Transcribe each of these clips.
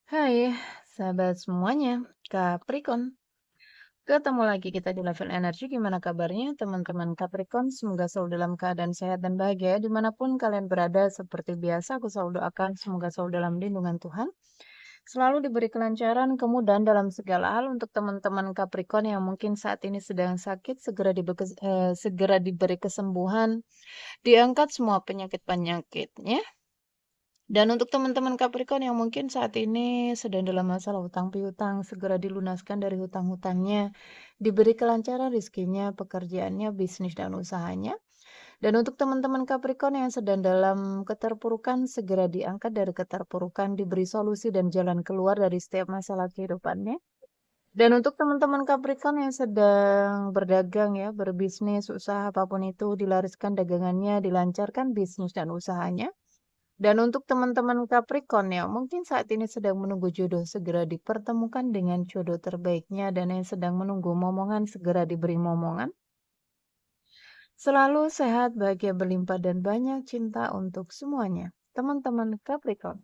Hai, sahabat semuanya, Capricorn. Ketemu lagi kita di Level Energy. Gimana kabarnya teman-teman Capricorn? Semoga selalu dalam keadaan sehat dan bahagia ya. Dimanapun kalian berada. Seperti biasa, aku selalu doakan semoga selalu dalam lindungan Tuhan. Selalu diberi kelancaran, kemudahan dalam segala hal untuk teman-teman Capricorn yang mungkin saat ini sedang sakit. Segera diberi kesembuhan. Diangkat semua penyakit-penyakitnya. Dan untuk teman-teman Capricorn yang mungkin saat ini sedang dalam masalah hutang piutang, segera dilunaskan dari hutang-hutangnya, diberi kelancaran rezekinya, pekerjaannya, bisnis dan usahanya. Dan untuk teman-teman Capricorn yang sedang dalam keterpurukan, segera diangkat dari keterpurukan, diberi solusi dan jalan keluar dari setiap masalah kehidupannya. Dan untuk teman-teman Capricorn yang sedang berdagang ya, berbisnis, usaha apapun itu, dilariskan dagangannya, dilancarkan bisnis dan usahanya. Dan untuk teman-teman Capricorn yang mungkin saat ini sedang menunggu jodoh, segera dipertemukan dengan jodoh terbaiknya, dan yang sedang menunggu momongan segera diberi momongan. Selalu sehat, bahagia, berlimpah dan banyak cinta untuk semuanya. Teman-teman Capricorn,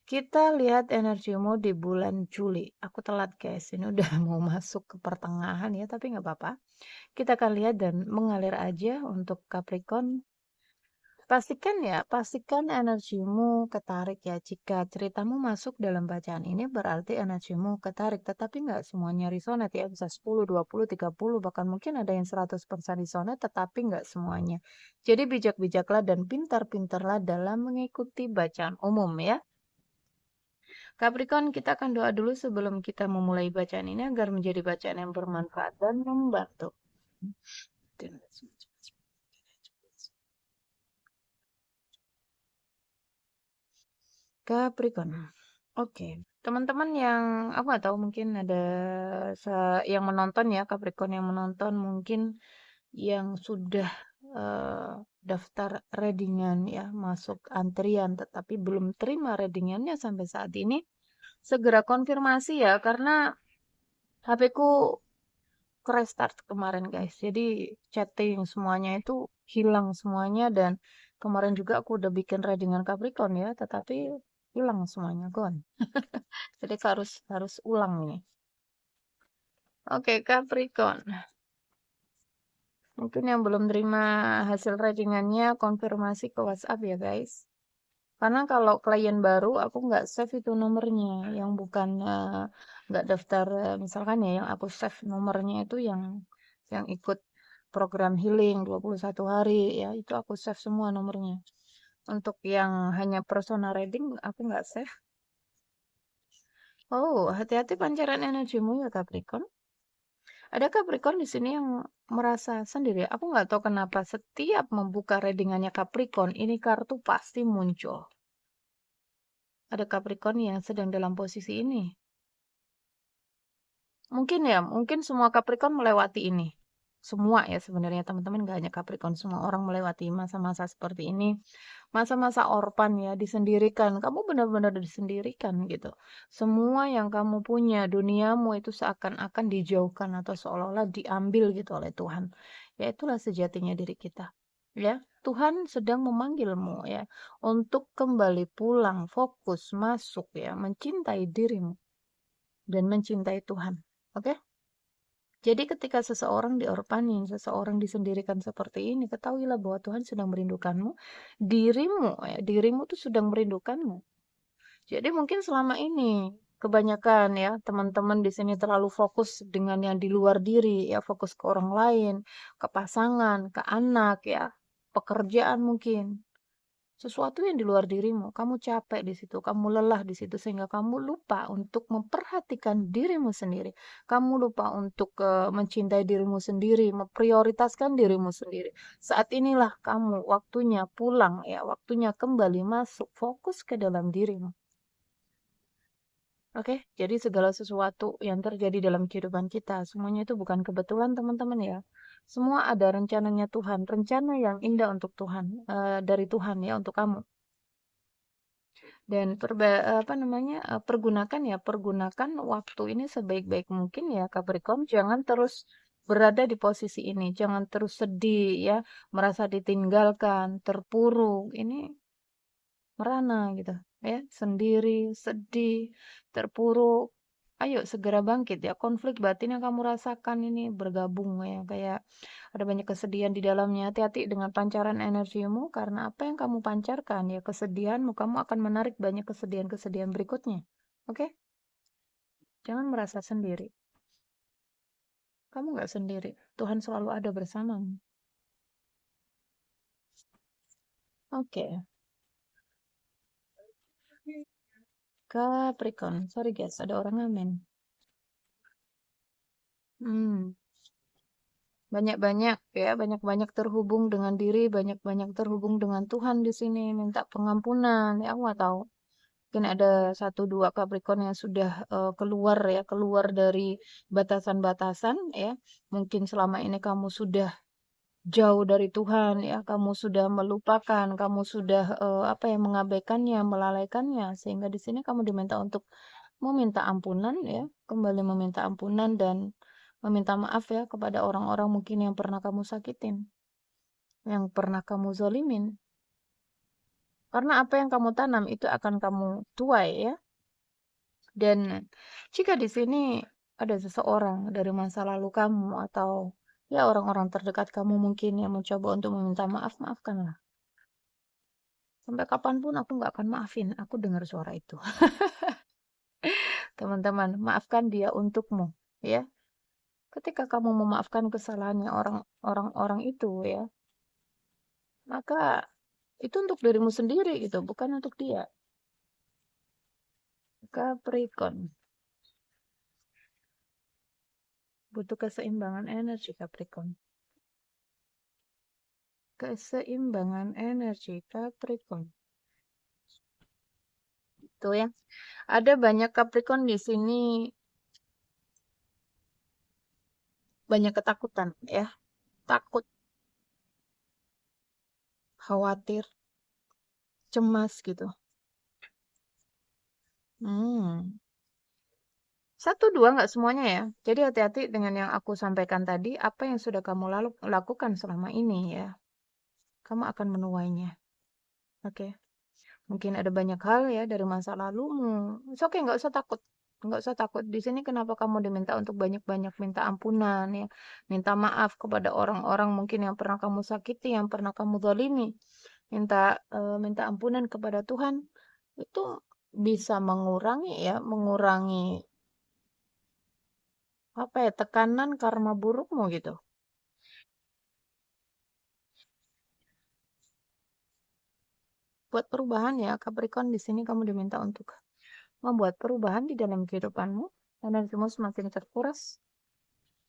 kita lihat energimu di bulan Juli. Aku telat guys, ini udah mau masuk ke pertengahan ya, tapi nggak apa-apa. Kita akan lihat dan mengalir aja untuk Capricorn. Pastikan energimu ketarik ya. Jika ceritamu masuk dalam bacaan ini berarti energimu ketarik, tetapi nggak semuanya resonate ya. Bisa 10, 20, 30, bahkan mungkin ada yang 100% resonate, tetapi nggak semuanya. Jadi bijak-bijaklah dan pintar-pintarlah dalam mengikuti bacaan umum ya. Capricorn, kita akan doa dulu sebelum kita memulai bacaan ini agar menjadi bacaan yang bermanfaat dan membantu. Capricorn. Oke, teman-teman yang aku nggak tahu mungkin ada yang menonton ya, Capricorn yang menonton mungkin yang sudah eh, daftar readingan ya, masuk antrian tetapi belum terima readingannya sampai saat ini, segera konfirmasi ya karena HP ku restart kemarin guys. Jadi chatting semuanya itu hilang semuanya, dan kemarin juga aku udah bikin readingan Capricorn ya, tetapi hilang semuanya, gone. Jadi harus ulang nih. Oke, Capricorn. Mungkin yang belum terima hasil ratingannya konfirmasi ke WhatsApp ya guys. Karena kalau klien baru aku nggak save itu nomornya, yang bukan nggak daftar, misalkan ya yang aku save nomornya itu yang ikut program healing 21 hari ya, itu aku save semua nomornya. Untuk yang hanya personal reading aku nggak save. Oh, hati-hati pancaran energimu ya Capricorn. Ada Capricorn di sini yang merasa sendiri. Aku nggak tahu kenapa setiap membuka readingannya Capricorn, ini kartu pasti muncul. Ada Capricorn yang sedang dalam posisi ini. Mungkin semua Capricorn melewati ini. Semua ya sebenarnya teman-teman, gak hanya Capricorn, semua orang melewati masa-masa seperti ini. Masa-masa orpan ya, disendirikan. Kamu benar-benar disendirikan gitu. Semua yang kamu punya, duniamu itu seakan-akan dijauhkan atau seolah-olah diambil gitu oleh Tuhan. Ya itulah sejatinya diri kita. Ya, Tuhan sedang memanggilmu ya untuk kembali pulang, fokus, masuk ya, mencintai dirimu dan mencintai Tuhan. Oke? Jadi ketika seseorang diorpanin, seseorang disendirikan seperti ini, ketahuilah bahwa Tuhan sedang merindukanmu. Dirimu tuh sedang merindukanmu. Jadi mungkin selama ini kebanyakan ya teman-teman di sini terlalu fokus dengan yang di luar diri ya, fokus ke orang lain, ke pasangan, ke anak ya, pekerjaan mungkin. Sesuatu yang di luar dirimu, kamu capek di situ, kamu lelah di situ sehingga kamu lupa untuk memperhatikan dirimu sendiri. Kamu lupa untuk mencintai dirimu sendiri, memprioritaskan dirimu sendiri. Saat inilah kamu waktunya pulang ya, waktunya kembali masuk, fokus ke dalam dirimu. Oke, jadi segala sesuatu yang terjadi dalam kehidupan kita, semuanya itu bukan kebetulan teman-teman ya. Semua ada rencananya Tuhan, rencana yang indah untuk Tuhan, dari Tuhan ya untuk kamu. Dan pergunakan waktu ini sebaik-baik mungkin ya Capricorn. Jangan terus berada di posisi ini, jangan terus sedih ya, merasa ditinggalkan, terpuruk. Ini merana gitu ya, sendiri, sedih, terpuruk. Ayo segera bangkit ya. Konflik batin yang kamu rasakan ini bergabung ya, kayak ada banyak kesedihan di dalamnya. Hati-hati dengan pancaran energimu karena apa yang kamu pancarkan ya, kesedihanmu, kamu akan menarik banyak kesedihan-kesedihan berikutnya. Oke? Jangan merasa sendiri. Kamu nggak sendiri. Tuhan selalu ada bersamamu. Oke. Capricorn. Sorry guys, ada orang ngamen. Hmm. Banyak-banyak ya, banyak-banyak terhubung dengan diri, banyak-banyak terhubung dengan Tuhan di sini, minta pengampunan. Ya, aku nggak tahu. Mungkin ada satu dua Capricorn yang sudah keluar ya, keluar dari batasan-batasan ya. Mungkin selama ini kamu sudah jauh dari Tuhan ya, kamu sudah melupakan, kamu sudah apa ya, mengabaikannya, melalaikannya, sehingga di sini kamu diminta untuk meminta ampunan ya, kembali meminta ampunan dan meminta maaf ya kepada orang-orang mungkin yang pernah kamu sakitin, yang pernah kamu zolimin. Karena apa yang kamu tanam itu akan kamu tuai ya. Dan jika di sini ada seseorang dari masa lalu kamu atau ya orang-orang terdekat kamu mungkin yang mencoba untuk meminta maaf, maafkanlah. Sampai kapanpun aku nggak akan maafin. Aku dengar suara itu. Teman-teman, maafkan dia untukmu, ya. Ketika kamu memaafkan kesalahannya orang-orang itu, ya, maka itu untuk dirimu sendiri gitu, bukan untuk dia. Capricorn. Butuh keseimbangan energi Capricorn. Keseimbangan energi Capricorn. Itu ya. Ada banyak Capricorn di sini, banyak ketakutan ya. Takut, khawatir, cemas gitu. Hmm. Satu dua nggak semuanya ya. Jadi hati-hati dengan yang aku sampaikan tadi. Apa yang sudah kamu lakukan selama ini ya. Kamu akan menuainya. Oke. Mungkin ada banyak hal ya dari masa lalumu. Oke, nggak usah takut. Nggak usah takut. Di sini kenapa kamu diminta untuk banyak-banyak minta ampunan ya. Minta maaf kepada orang-orang mungkin yang pernah kamu sakiti, yang pernah kamu zalimi. Minta ampunan kepada Tuhan. Itu bisa mengurangi ya, mengurangi apa ya, tekanan karma burukmu gitu. Buat perubahan ya, Capricorn di sini kamu diminta untuk membuat perubahan di dalam kehidupanmu. Energimu semakin terkuras,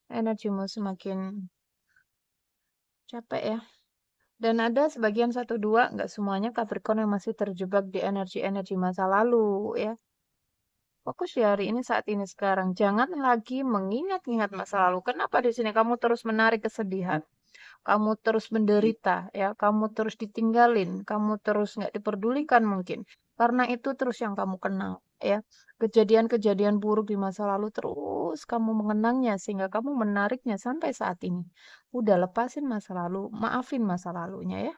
energimu semakin capek ya. Dan ada sebagian satu dua, nggak semuanya Capricorn yang masih terjebak di energi-energi masa lalu ya. Fokus di hari ini, saat ini, sekarang. Jangan lagi mengingat-ingat masa lalu. Kenapa di sini kamu terus menarik kesedihan? Kamu terus menderita, ya, kamu terus ditinggalin, kamu terus nggak diperdulikan mungkin. Karena itu terus yang kamu kenang, ya. Kejadian-kejadian buruk di masa lalu terus kamu mengenangnya sehingga kamu menariknya sampai saat ini. Udah lepasin masa lalu, maafin masa lalunya ya.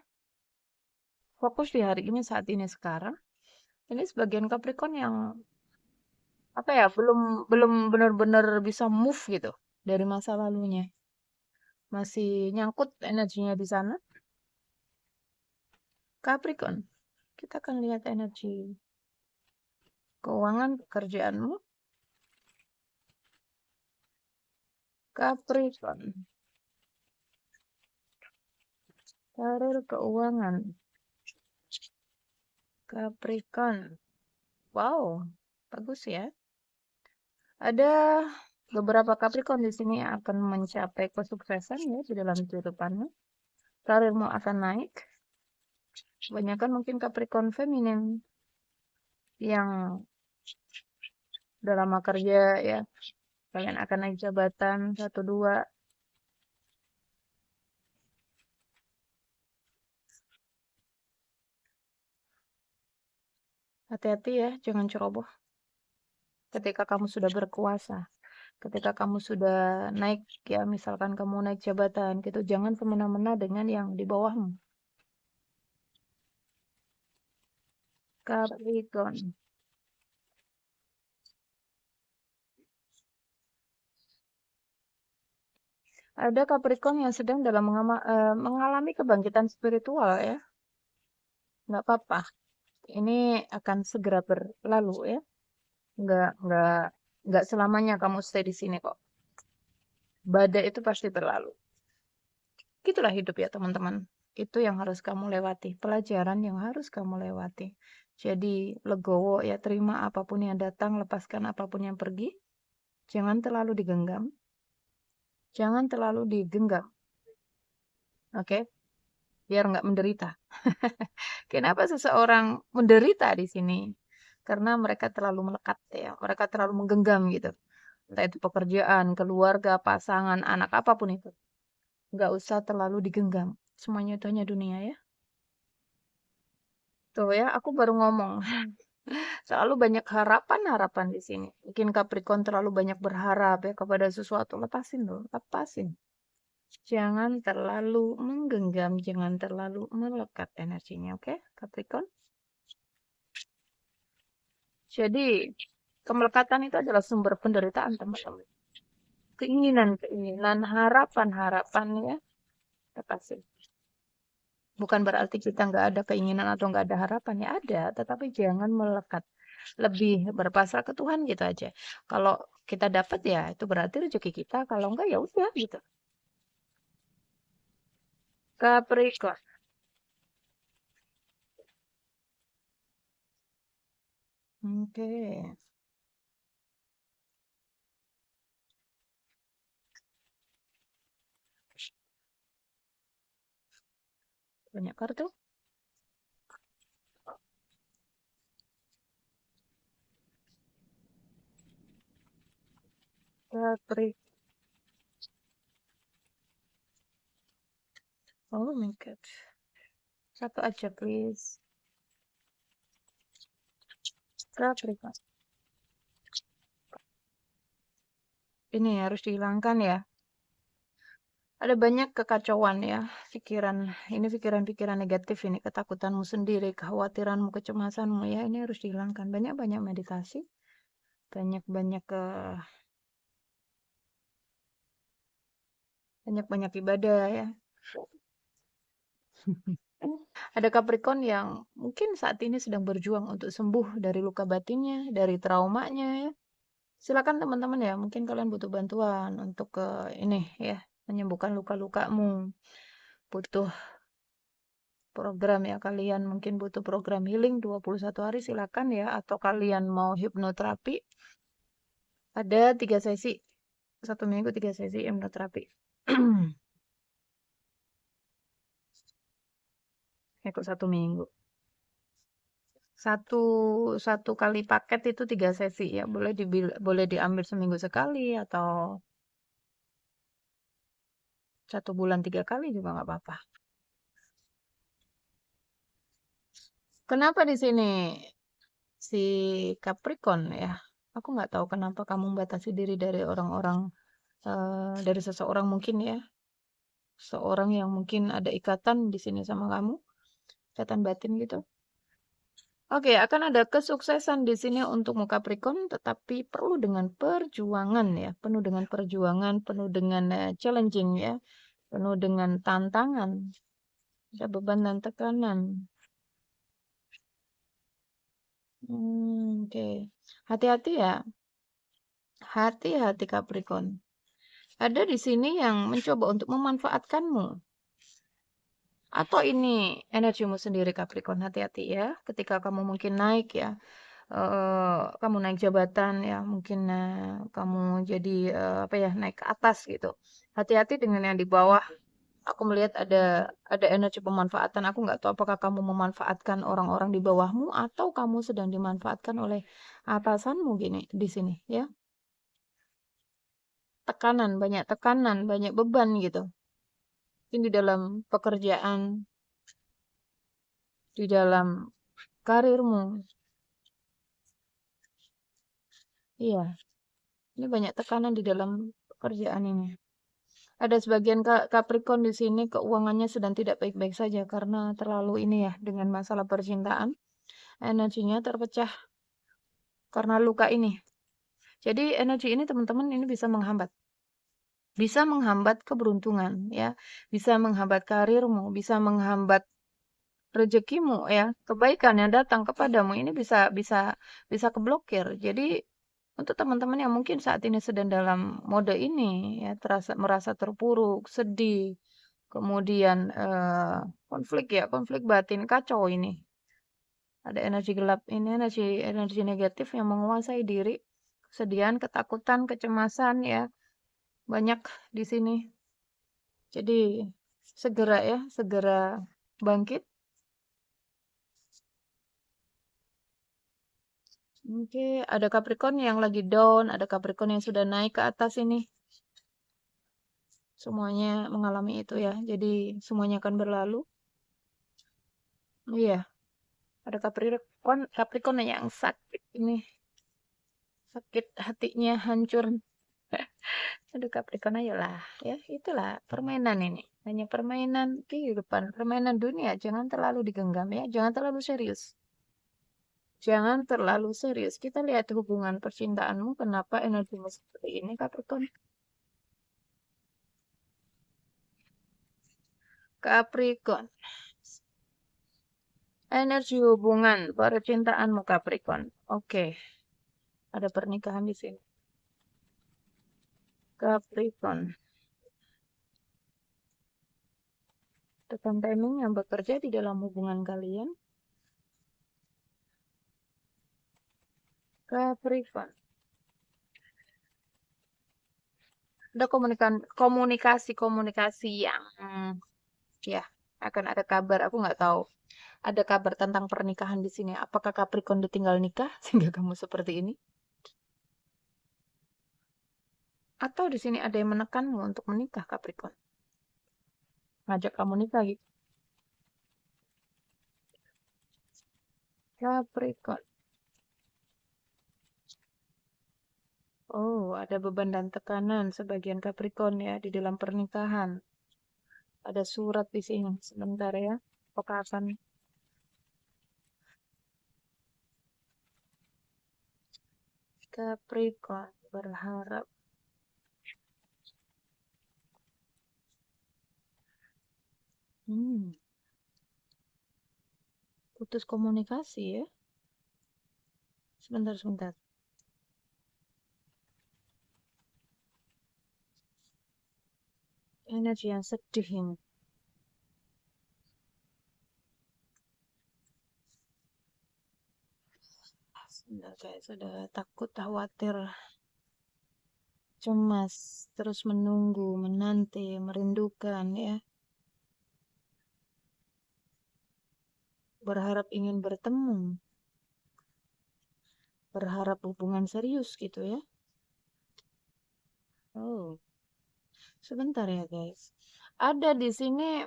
Fokus di hari ini, saat ini, sekarang. Ini sebagian Capricorn yang apa ya, belum belum benar-benar bisa move gitu dari masa lalunya. Masih nyangkut energinya di sana. Capricorn, kita akan lihat energi keuangan pekerjaanmu. Capricorn, karir keuangan. Capricorn, wow, bagus ya. Ada beberapa Capricorn di sini yang akan mencapai kesuksesan ya di dalam kehidupanmu. Karirmu akan naik. Kebanyakan mungkin Capricorn feminin yang udah lama kerja ya. Kalian akan naik jabatan satu dua. Hati-hati ya, jangan ceroboh. Ketika kamu sudah berkuasa, ketika kamu sudah naik ya, misalkan kamu naik jabatan gitu, jangan semena-mena dengan yang di bawahmu. Capricorn. Ada Capricorn yang sedang dalam mengalami kebangkitan spiritual ya. Nggak apa-apa. Ini akan segera berlalu ya. Nggak, nggak selamanya kamu stay di sini kok. Badai itu pasti berlalu. Gitulah hidup ya teman-teman. Itu yang harus kamu lewati. Pelajaran yang harus kamu lewati. Jadi legowo ya, terima apapun yang datang, lepaskan apapun yang pergi. Jangan terlalu digenggam. Jangan terlalu digenggam. Oke? Biar nggak menderita. Kenapa seseorang menderita di sini? Karena mereka terlalu melekat ya. Mereka terlalu menggenggam gitu. Entah itu pekerjaan, keluarga, pasangan, anak, apapun itu. Nggak usah terlalu digenggam. Semuanya itu hanya dunia ya. Tuh ya, aku baru ngomong. Selalu banyak harapan-harapan di sini. Mungkin Capricorn terlalu banyak berharap ya kepada sesuatu. Lepasin dulu, lepasin. Jangan terlalu menggenggam, jangan terlalu melekat energinya, oke? Capricorn. Jadi, kemelekatan itu adalah sumber penderitaan, teman-teman. Keinginan-keinginan, harapan-harapan ya, lepasin. Bukan berarti kita nggak ada keinginan atau nggak ada harapan, ya ada, tetapi jangan melekat. Lebih berpasrah ke Tuhan gitu aja. Kalau kita dapat ya itu berarti rezeki kita, kalau enggak ya udah gitu. Capricorn. Oke. Banyak kartu. Capricorn. Oh my God. Satu aja please. Capricorn. Ini harus dihilangkan ya. Ada banyak kekacauan ya, ini pikiran-pikiran negatif ini, ketakutanmu sendiri, kekhawatiranmu, kecemasanmu ya, ini harus dihilangkan. Banyak-banyak meditasi, banyak-banyak banyak-banyak ibadah ya. Ada Capricorn yang mungkin saat ini sedang berjuang untuk sembuh dari luka batinnya, dari traumanya ya. Silakan teman-teman ya, mungkin kalian butuh bantuan untuk ini ya, menyembuhkan luka-lukamu. Butuh program ya, kalian mungkin butuh program healing 21 hari silakan ya, atau kalian mau hipnoterapi. Ada 3 sesi. 1 minggu 3 sesi hipnoterapi. Ikut 1 minggu. Satu satu kali paket itu 3 sesi ya. Boleh diambil seminggu sekali atau 1 bulan 3 kali juga nggak apa-apa. Kenapa di sini si Capricorn ya? Aku nggak tahu kenapa kamu membatasi diri dari orang-orang, dari seseorang mungkin ya. Seorang yang mungkin ada ikatan di sini sama kamu, ikatan batin gitu. Oke, akan ada kesuksesan di sini untukmu Capricorn, tetapi perlu dengan perjuangan ya, penuh dengan perjuangan, penuh dengan challenging ya, penuh dengan tantangan, ada beban dan tekanan. Oke, hati-hati ya, hati-hati Capricorn. Ada di sini yang mencoba untuk memanfaatkanmu. Atau ini energimu sendiri Capricorn, hati-hati ya. Ketika kamu mungkin naik ya, kamu naik jabatan ya, mungkin kamu jadi apa ya, naik ke atas gitu. Hati-hati dengan yang di bawah. Aku melihat ada energi pemanfaatan. Aku nggak tahu apakah kamu memanfaatkan orang-orang di bawahmu atau kamu sedang dimanfaatkan oleh atasanmu gini di sini ya. Tekanan, banyak beban gitu. Mungkin di dalam pekerjaan, di dalam karirmu. Iya, ini banyak tekanan di dalam pekerjaan ini. Ada sebagian Capricorn di sini keuangannya sedang tidak baik-baik saja karena terlalu ini ya dengan masalah percintaan. Energinya terpecah karena luka ini. Jadi energi ini teman-teman ini bisa menghambat keberuntungan ya, bisa menghambat karirmu, bisa menghambat rezekimu ya, kebaikan yang datang kepadamu ini bisa keblokir. Jadi untuk teman-teman yang mungkin saat ini sedang dalam mode ini ya, merasa terpuruk, sedih, kemudian konflik batin, kacau ini. Ada energi gelap ini, energi negatif yang menguasai diri, kesedihan, ketakutan, kecemasan ya, banyak di sini. Jadi segera bangkit. Oke, ada Capricorn yang lagi down, ada Capricorn yang sudah naik ke atas ini. Semuanya mengalami itu ya. Jadi semuanya akan berlalu. Iya, ada Capricorn yang sakit ini. Sakit hatinya hancur. Aduh Capricorn ayolah ya. Itulah permainan ini. Hanya permainan kehidupan, permainan dunia. Jangan terlalu digenggam ya. Jangan terlalu serius. Jangan terlalu serius. Kita lihat hubungan percintaanmu. Kenapa energimu seperti ini Capricorn? Capricorn. Energi hubungan percintaanmu Capricorn. Oke. Ada pernikahan di sini. Capricorn. Tekan timing yang bekerja di dalam hubungan kalian. Capricorn. Ada komunikasi yang ya akan ada kabar. Aku nggak tahu. Ada kabar tentang pernikahan di sini. Apakah Capricorn ditinggal nikah sehingga kamu seperti ini? Atau di sini ada yang menekanmu untuk menikah Capricorn? Ngajak kamu nikah gitu. Capricorn. Oh, ada beban dan tekanan sebagian Capricorn ya di dalam pernikahan. Ada surat di sini. Sebentar ya. Apakah akan Capricorn berharap putus komunikasi ya. Sebentar. Energi yang sedih ini. Sebentar, saya sudah takut, khawatir, cemas, terus menunggu, menanti, merindukan ya. Berharap ingin bertemu. Berharap hubungan serius gitu ya. Oh, sebentar ya guys. Ada di sini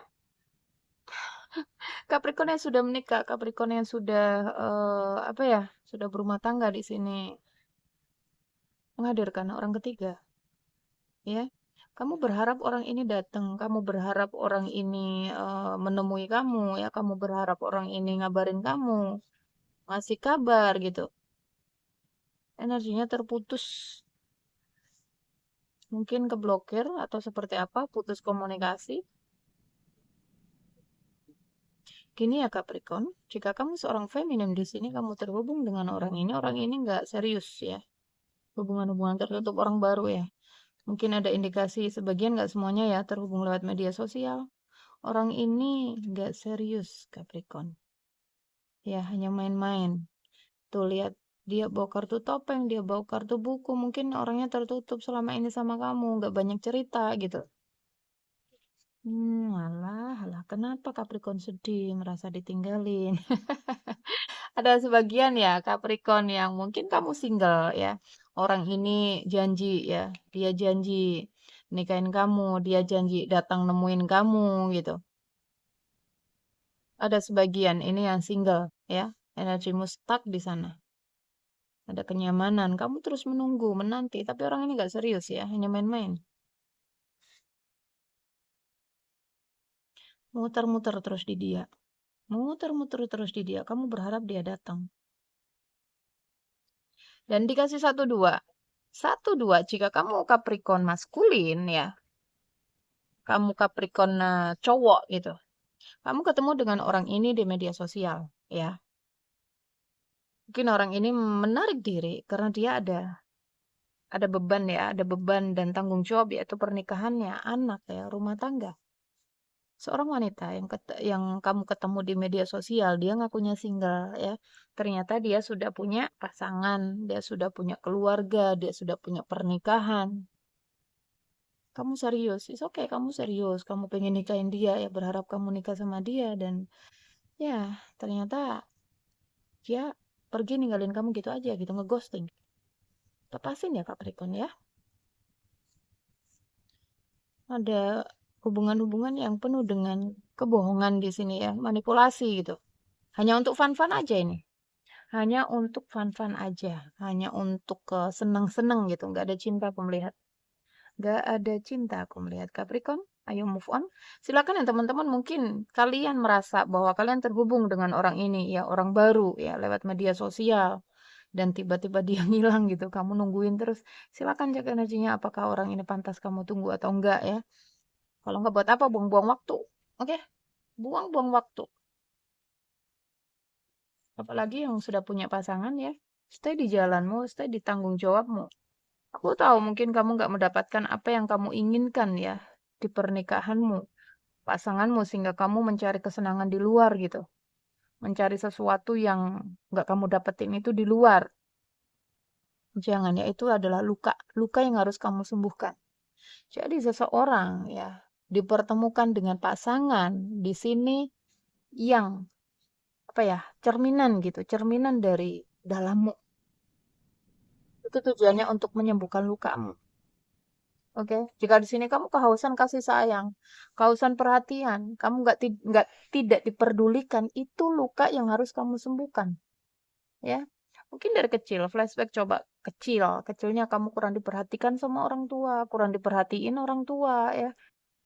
Capricorn yang sudah menikah, Capricorn yang sudah apa ya, sudah berumah tangga di sini menghadirkan orang ketiga, ya. Kamu berharap orang ini datang, kamu berharap orang ini menemui kamu, ya. Kamu berharap orang ini ngabarin kamu, ngasih kabar gitu. Energinya terputus, mungkin keblokir atau seperti apa, putus komunikasi. Gini ya Capricorn, jika kamu seorang feminin di sini, kamu terhubung dengan orang ini nggak serius ya. Hubungan-hubungan tertutup orang baru ya. Mungkin ada indikasi sebagian nggak semuanya ya terhubung lewat media sosial. Orang ini nggak serius Capricorn. Ya hanya main-main. Tuh lihat dia bawa kartu topeng, dia bawa kartu buku. Mungkin orangnya tertutup selama ini sama kamu, nggak banyak cerita gitu. Alah, kenapa Capricorn sedih, merasa ditinggalin? Ada sebagian ya Capricorn yang mungkin kamu single ya. Orang ini janji ya, dia janji nikahin kamu, dia janji datang nemuin kamu gitu. Ada sebagian ini yang single ya, energimu stuck di sana. Ada kenyamanan, kamu terus menunggu, menanti, tapi orang ini gak serius ya, hanya main-main. Muter-muter terus di dia. Muter-muter terus di dia. Kamu berharap dia datang. Dan dikasih satu dua. Satu dua, jika kamu Capricorn maskulin ya, kamu Capricorn cowok gitu. Kamu ketemu dengan orang ini di media sosial ya. Mungkin orang ini menarik diri karena dia ada beban ya, ada beban dan tanggung jawab yaitu pernikahannya, anak ya, rumah tangga. Seorang wanita yang kamu ketemu di media sosial, dia ngakunya single ya. Ternyata dia sudah punya pasangan, dia sudah punya keluarga, dia sudah punya pernikahan. Kamu serius, it's okay, kamu serius, kamu pengen nikahin dia ya, berharap kamu nikah sama dia dan ya ternyata dia pergi ninggalin kamu gitu aja gitu, ngeghosting. Lepasin ya Capricorn ya. Ada hubungan-hubungan yang penuh dengan kebohongan di sini ya, manipulasi gitu. Hanya untuk fun-fun aja ini. Hanya untuk fun-fun aja. Hanya untuk seneng-seneng gitu. Nggak ada cinta aku melihat. Nggak ada cinta aku melihat. Capricorn, ayo move on. Silakan ya teman-teman, mungkin kalian merasa bahwa kalian terhubung dengan orang ini ya, orang baru ya, lewat media sosial. Dan tiba-tiba dia ngilang gitu. Kamu nungguin terus. Silakan cek energinya apakah orang ini pantas kamu tunggu atau enggak ya. Kalau nggak buat apa, buang-buang waktu. Oke? Buang-buang waktu. Apalagi yang sudah punya pasangan ya. Stay di jalanmu, stay di tanggung jawabmu. Aku tahu mungkin kamu nggak mendapatkan apa yang kamu inginkan ya di pernikahanmu, pasanganmu, sehingga kamu mencari kesenangan di luar gitu. Mencari sesuatu yang nggak kamu dapetin itu di luar. Jangan ya, itu adalah luka. Luka yang harus kamu sembuhkan. Jadi seseorang ya dipertemukan dengan pasangan di sini yang apa ya, cerminan gitu, cerminan dari dalammu. Itu tujuannya untuk menyembuhkan lukamu. Oke, jika di sini kamu kehausan kasih sayang, kehausan perhatian, kamu nggak tidak diperdulikan, itu luka yang harus kamu sembuhkan, ya. Mungkin dari kecil, flashback coba kecilnya kamu kurang diperhatikan sama orang tua, kurang diperhatiin orang tua, ya,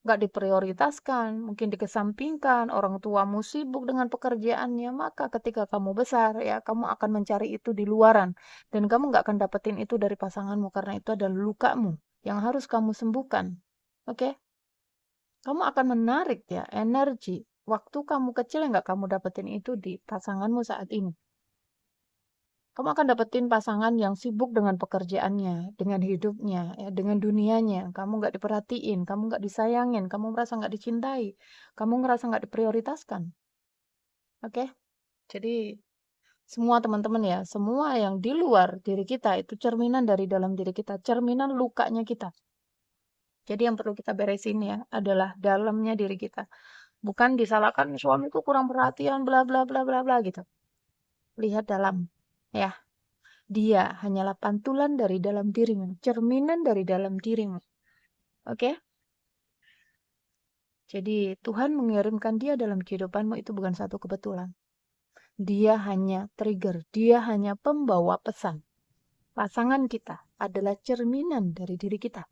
nggak diprioritaskan, mungkin dikesampingkan, orang tuamu sibuk dengan pekerjaannya, maka ketika kamu besar, ya, kamu akan mencari itu di luaran, dan kamu nggak akan dapetin itu dari pasanganmu karena itu adalah lukamu yang harus kamu sembuhkan. Oke? Kamu akan menarik ya energi waktu kamu kecil yang nggak kamu dapetin itu di pasanganmu saat ini. Kamu akan dapetin pasangan yang sibuk dengan pekerjaannya, dengan hidupnya, ya, dengan dunianya. Kamu nggak diperhatiin, kamu nggak disayangin, kamu merasa nggak dicintai, kamu ngerasa nggak diprioritaskan. Oke? Jadi semua teman-teman ya, semua yang di luar diri kita itu cerminan dari dalam diri kita, cerminan lukanya kita. Jadi yang perlu kita beresin ya adalah dalamnya diri kita. Bukan disalahkan suamiku kurang perhatian, bla bla bla bla bla gitu. Lihat dalam, ya. Dia hanyalah pantulan dari dalam dirimu, cerminan dari dalam dirimu. Oke? Jadi Tuhan mengirimkan dia dalam kehidupanmu itu bukan satu kebetulan. Dia hanya trigger, dia hanya pembawa pesan. Pasangan kita adalah cerminan dari diri kita.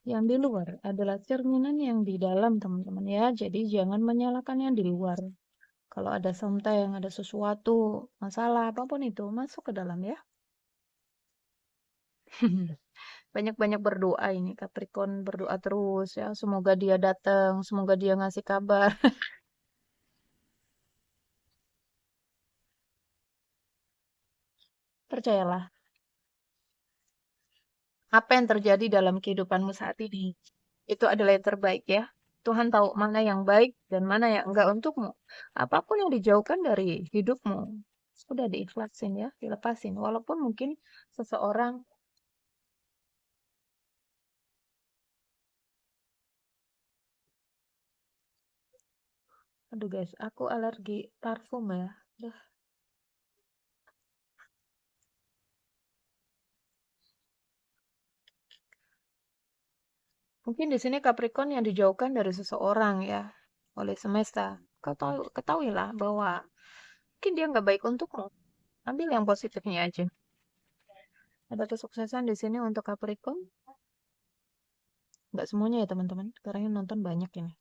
Yang di luar adalah cerminan yang di dalam, teman-teman ya. Jadi jangan menyalahkan yang di luar. Kalau ada something, ada sesuatu, masalah, apapun itu, masuk ke dalam ya. Banyak-banyak berdoa ini, Capricorn berdoa terus ya. Semoga dia datang, semoga dia ngasih kabar. Percayalah, apa yang terjadi dalam kehidupanmu saat ini, itu adalah yang terbaik ya. Tuhan tahu mana yang baik dan mana yang enggak untukmu. Apapun yang dijauhkan dari hidupmu, sudah diikhlasin ya, dilepasin. Walaupun mungkin seseorang, aduh guys, aku alergi parfum ya. Aduh, mungkin di sini Capricorn yang dijauhkan dari seseorang ya, oleh semesta. Ketahuilah bahwa mungkin dia nggak baik untukmu. Ambil yang positifnya aja. Ada kesuksesan di sini untuk Capricorn. Nggak semuanya ya teman-teman. Sekarang yang nonton banyak ini.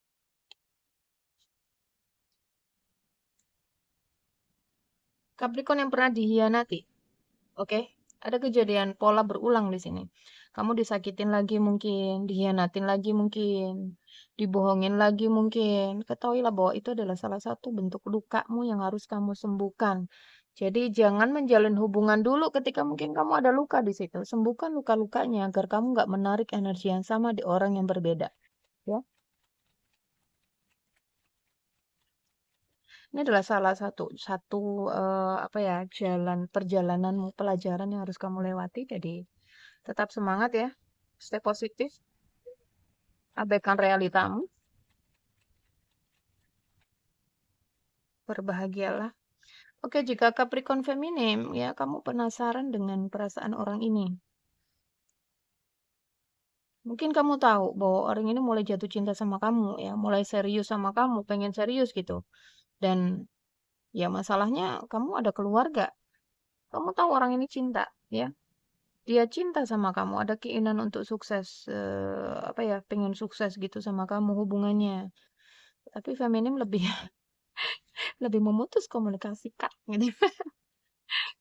Capricorn yang pernah dihianati. Oke, ada kejadian pola berulang di sini. Kamu disakitin lagi mungkin, dihianatin lagi mungkin, dibohongin lagi mungkin. Ketahuilah bahwa itu adalah salah satu bentuk lukamu yang harus kamu sembuhkan. Jadi jangan menjalin hubungan dulu ketika mungkin kamu ada luka di situ. Sembuhkan luka-lukanya agar kamu nggak menarik energi yang sama di orang yang berbeda. Ya, ini adalah salah satu satu apa ya jalan perjalananmu, pelajaran yang harus kamu lewati. Jadi tetap semangat ya, stay positif, abaikan realitamu, berbahagialah. Oke, jika Capricorn feminim, ya kamu penasaran dengan perasaan orang ini. Mungkin kamu tahu bahwa orang ini mulai jatuh cinta sama kamu, ya, mulai serius sama kamu, pengen serius gitu. Dan ya masalahnya kamu ada keluarga. Kamu tahu orang ini cinta, ya. Dia cinta sama kamu, ada keinginan untuk sukses, apa ya, pengen sukses gitu sama kamu hubungannya. Tapi feminim lebih lebih memutus komunikasi Kak, gitu.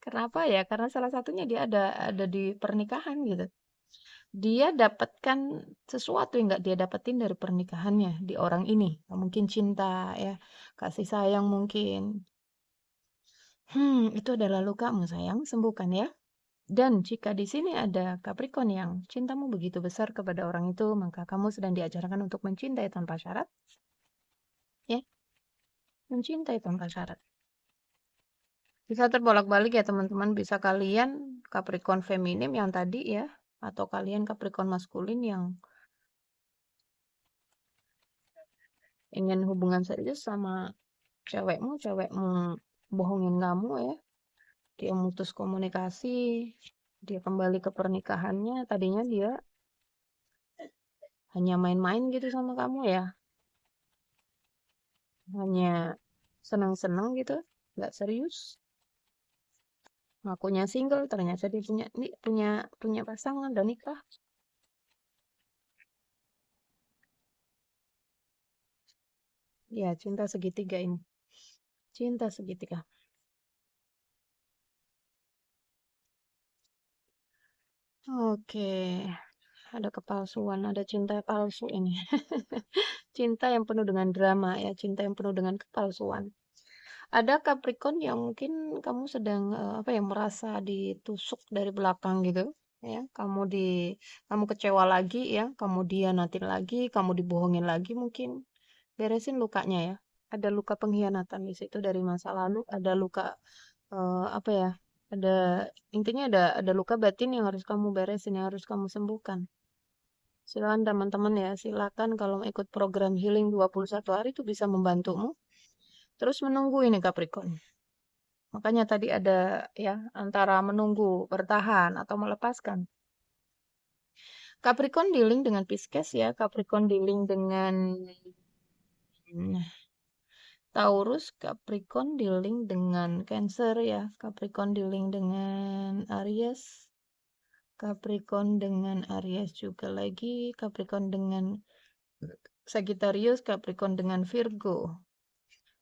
Kenapa ya? Karena salah satunya dia ada di pernikahan gitu. Dia dapatkan sesuatu yang nggak dia dapetin dari pernikahannya di orang ini. Mungkin cinta ya, kasih sayang mungkin. Itu adalah lukamu sayang, sembuhkan ya. Dan jika di sini ada Capricorn yang cintamu begitu besar kepada orang itu, maka kamu sedang diajarkan untuk mencintai tanpa syarat, ya, mencintai tanpa syarat. Bisa terbolak-balik ya teman-teman, bisa kalian Capricorn feminim yang tadi ya, atau kalian Capricorn maskulin yang ingin hubungan serius sama cewekmu bohongin kamu ya, dia mutus komunikasi, dia kembali ke pernikahannya, tadinya dia hanya main-main gitu sama kamu ya, hanya senang-senang gitu, nggak serius. Ngakunya single, ternyata dia punya pasangan dan nikah. Ya, cinta segitiga ini. Cinta segitiga. Oke, ada kepalsuan, ada cinta palsu ini. Cinta yang penuh dengan drama ya, cinta yang penuh dengan kepalsuan. Ada Capricorn yang mungkin kamu sedang apa ya merasa ditusuk dari belakang gitu ya. Kamu kecewa lagi ya, kamu dihianatin lagi, kamu dibohongin lagi mungkin. Beresin lukanya ya. Ada luka pengkhianatan di situ dari masa lalu, ada luka apa ya? Ada intinya ada luka batin yang harus kamu beresin, yang harus kamu sembuhkan. Silakan teman-teman ya, silakan kalau mau ikut program healing 21 hari itu bisa membantumu. Terus menunggu ini Capricorn. Makanya tadi ada ya antara menunggu, bertahan atau melepaskan. Capricorn dealing dengan Pisces ya, Capricorn dealing dengan Taurus, Capricorn dealing dengan Cancer ya, Capricorn dealing dengan Aries, Capricorn dengan Aries juga lagi, Capricorn dengan Sagittarius, Capricorn dengan Virgo,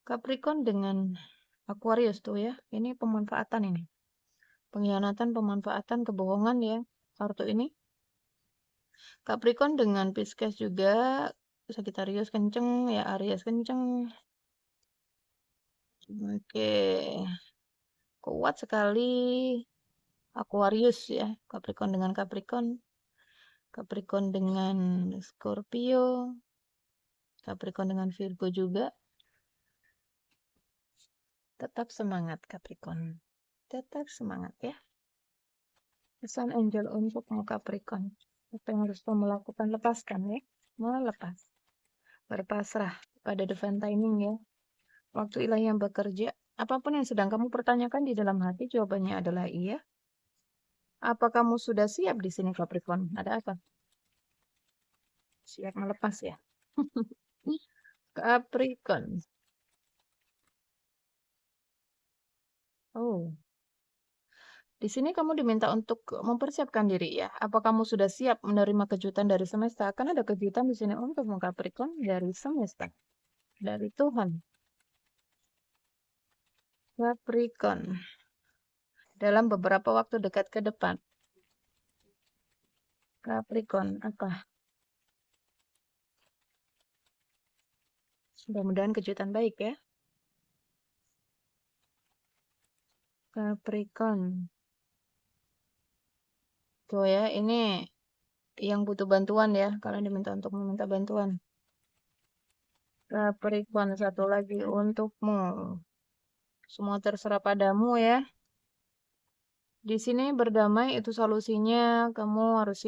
Capricorn dengan Aquarius tuh ya, ini pemanfaatan ini. Pengkhianatan, pemanfaatan, kebohongan ya, kartu ini. Capricorn dengan Pisces juga, Sagittarius kenceng ya, Aries kenceng. Oke, kuat sekali Aquarius ya, Capricorn dengan Capricorn, Capricorn dengan Scorpio, Capricorn dengan Virgo juga. Tetap semangat Capricorn, tetap semangat ya. Pesan angel untukmu Capricorn. Apa yang harus kamu lakukan? Lepaskan ya, melepas, berpasrah pada divine timing ya. Waktu ilahi yang bekerja. Apapun yang sedang kamu pertanyakan di dalam hati, jawabannya adalah iya. Apa kamu sudah siap di sini Capricorn? Ada apa? Siap melepas ya. Capricorn. Oh, di sini kamu diminta untuk mempersiapkan diri ya. Apa kamu sudah siap menerima kejutan dari semesta? Akan ada kejutan di sini untukmu Capricorn dari semesta, dari Tuhan. Capricorn. Dalam beberapa waktu dekat ke depan. Capricorn, apa? Mudah-mudahan kejutan baik ya. Capricorn. Tuh ya, ini yang butuh bantuan ya. Kalian diminta untuk meminta bantuan. Capricorn, satu lagi untukmu. Semua terserah padamu ya. Di sini berdamai itu solusinya. Kamu harus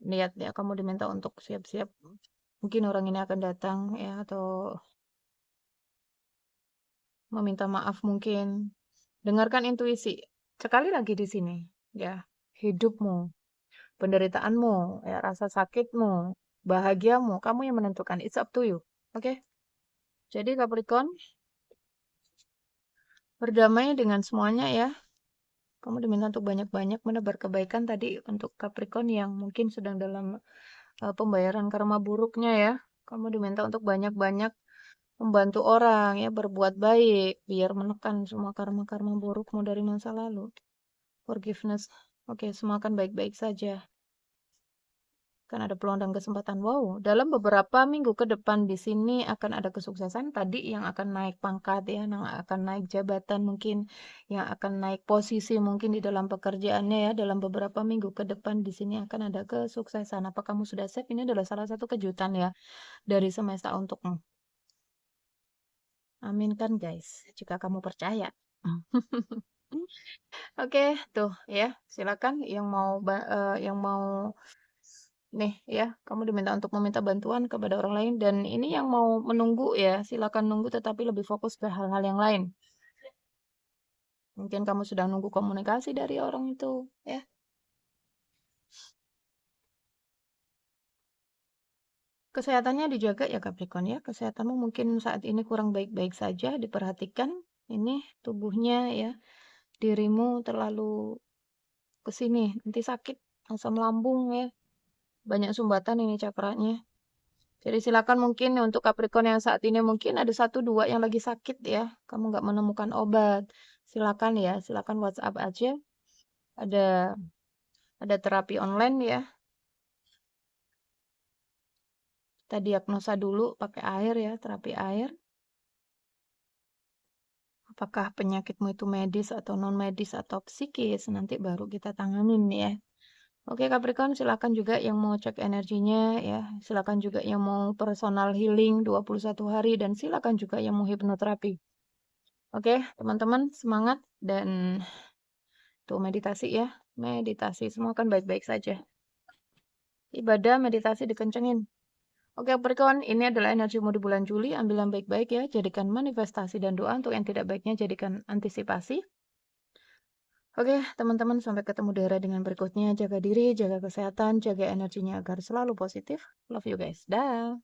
lihat ya. Kamu diminta untuk siap-siap. Mungkin orang ini akan datang ya, atau meminta maaf mungkin. Dengarkan intuisi. Sekali lagi di sini ya. Hidupmu, penderitaanmu, ya, rasa sakitmu, bahagiamu, kamu yang menentukan. It's up to you. Oke? Jadi Capricorn, berdamai dengan semuanya ya. Kamu diminta untuk banyak-banyak menebar kebaikan tadi untuk Capricorn yang mungkin sedang dalam pembayaran karma buruknya ya. Kamu diminta untuk banyak-banyak membantu orang ya, berbuat baik biar menekan semua karma-karma burukmu dari masa lalu. Forgiveness. Oke, semua akan baik-baik saja. Kan ada peluang dan kesempatan. Wow, dalam beberapa minggu ke depan di sini akan ada kesuksesan tadi yang akan naik pangkat ya, yang akan naik jabatan mungkin, yang akan naik posisi mungkin di dalam pekerjaannya ya, dalam beberapa minggu ke depan di sini akan ada kesuksesan. Apa kamu sudah siap? Ini adalah salah satu kejutan ya dari semesta untukmu. Amin kan guys, jika kamu percaya. Oke, tuh ya, silakan yang mau nih ya, kamu diminta untuk meminta bantuan kepada orang lain dan ini yang mau menunggu ya, silakan nunggu tetapi lebih fokus ke hal-hal yang lain. Mungkin kamu sudah nunggu komunikasi dari orang itu, ya. Kesehatannya dijaga ya Capricorn ya. Kesehatanmu mungkin saat ini kurang baik-baik saja, diperhatikan. Ini tubuhnya ya, dirimu terlalu ke sini, nanti sakit, asam lambung ya. Banyak sumbatan ini cakranya. Jadi silakan mungkin untuk Capricorn yang saat ini mungkin ada satu dua yang lagi sakit ya. Kamu nggak menemukan obat. Silakan ya, silakan WhatsApp aja. Ada ada terapi online ya. Kita diagnosa dulu pakai air ya, terapi air. Apakah penyakitmu itu medis atau non medis atau psikis, nanti baru kita tanganin ya. Oke Capricorn, silakan juga yang mau cek energinya ya. Silakan juga yang mau personal healing 21 hari dan silakan juga yang mau hipnoterapi. Oke, teman-teman semangat dan tuh meditasi ya. Meditasi semua akan baik-baik saja. Ibadah meditasi dikencengin. Oke, Capricorn, ini adalah energimu di bulan Juli. Ambil yang baik-baik ya. Jadikan manifestasi dan doa. Untuk yang tidak baiknya jadikan antisipasi. Oke, teman-teman, sampai ketemu di era dengan berikutnya. Jaga diri, jaga kesehatan, jaga energinya agar selalu positif. Love you guys. Dah.